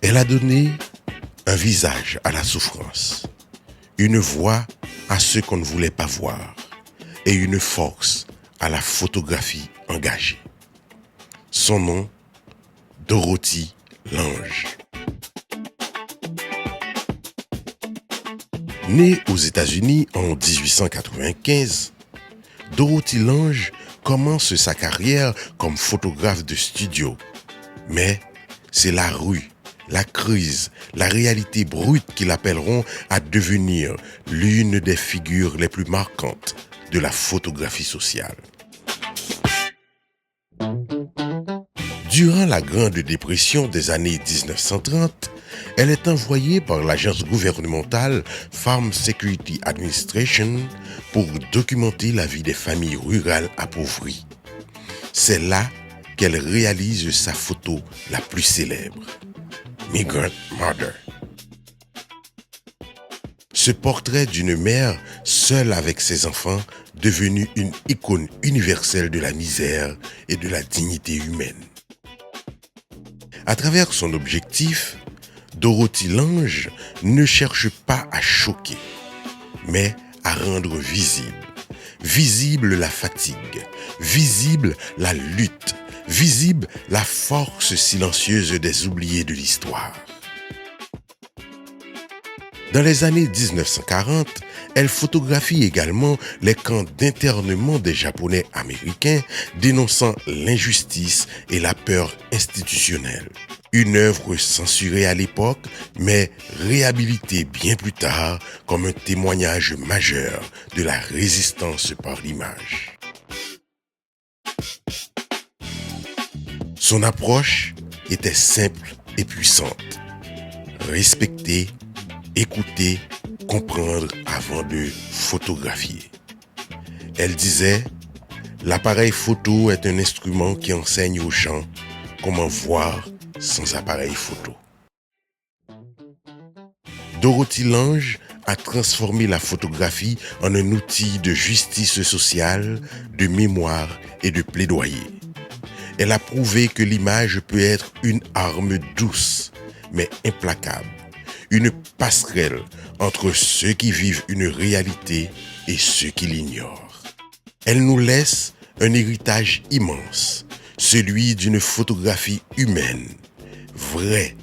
Elle a donné un visage à la souffrance, une voix à ceux qu'on ne voulait pas voir et une force à la photographie engagée. Son nom, Dorothy Lange. Née aux États-Unis en 1895, Dorothy Lange commence sa carrière comme photographe de studio. Mais c'est la rue, la crise, la réalité brute qui l'appelleront à devenir l'une des figures les plus marquantes de la photographie sociale. Durant la Grande Dépression des années 1930, elle est envoyée par l'agence gouvernementale Farm Security Administration pour documenter la vie des familles rurales appauvries. C'est là qu'elle réalise sa photo la plus célèbre, Migrant Mother. Ce portrait d'une mère seule avec ses enfants, devenue une icône universelle de la misère et de la dignité humaine. À travers son objectif, Dorothy Lange ne cherche pas à choquer, mais à rendre visible la fatigue, visible la lutte, visible la force silencieuse des oubliés de l'histoire. Dans les années 1940, elle photographie également les camps d'internement des Japonais américains, dénonçant l'injustice et la peur institutionnelle. Une œuvre censurée à l'époque, mais réhabilitée bien plus tard comme un témoignage majeur de la résistance par l'image. Son approche était simple et puissante. Respecter, écouter, comprendre avant de photographier. Elle disait, l'appareil photo est un instrument qui enseigne aux gens comment voir sans appareil photo. Dorothy Lange a transformé la photographie en un outil de justice sociale, de mémoire et de plaidoyer. Elle a prouvé que l'image peut être une arme douce, mais implacable, une passerelle entre ceux qui vivent une réalité et ceux qui l'ignorent. Elle nous laisse un héritage immense, celui d'une photographie humaine, vraie,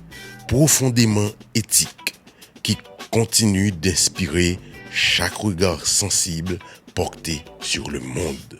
profondément éthique, qui continue d'inspirer chaque regard sensible porté sur le monde.